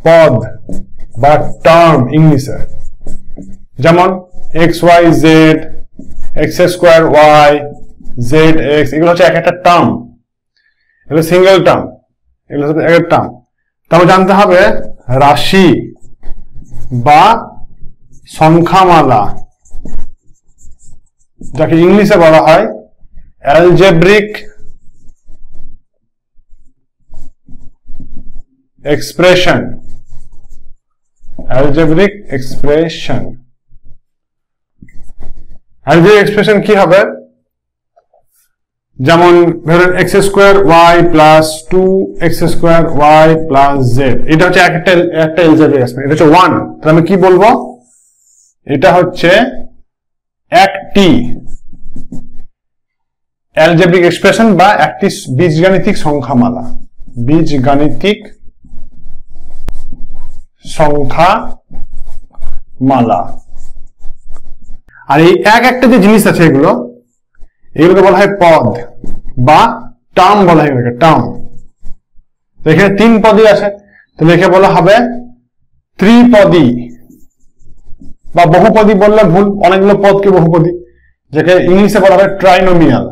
পদ বা টার্ম ইংলিশে, যেমন x y z, x square y, z x, এগুলো হচ্ছে এক একটা টার্ম, এগুলো সিঙ্গেল টার্ম, এগুলো হচ্ছে এক একটা টার্ম। তারপর জানতে হবে রাশি বা সংখ্যামালা, যাকে ইংলিশে বলা হয় algebraic expression. Algebraic expression, algebraic expression কি হবে? যেমন ধরেন x square y plus 2x square y plus z, এটা হচ্ছে একটা অ্যালজেব্রিক এক্সপ্রেশন, এটা হচ্ছে 1। তাহলে আমি কি বলবো? এটা হচ্ছে একটি অ্যালজেব্রিক এক্সপ্রেশন বা একটি বীজগাণিতিক সংখ্যামালা, বীজগাণিতিক সংখ্যামালা। আর এই এক একটা যে জিনিস আছে এগুলোকে বলা হয় পদ বা টার্ম বলা হয়, টার্ম। তো এখানে 3 পদই আছে, তাহলে একে বলা হবে ত্রিপদী বা বহুপদী বললে ভুল, অনেকগুলো পদকে বহুপদী, যাকে ইংলিশে বলা হয় ট্রাইনোমিয়াল।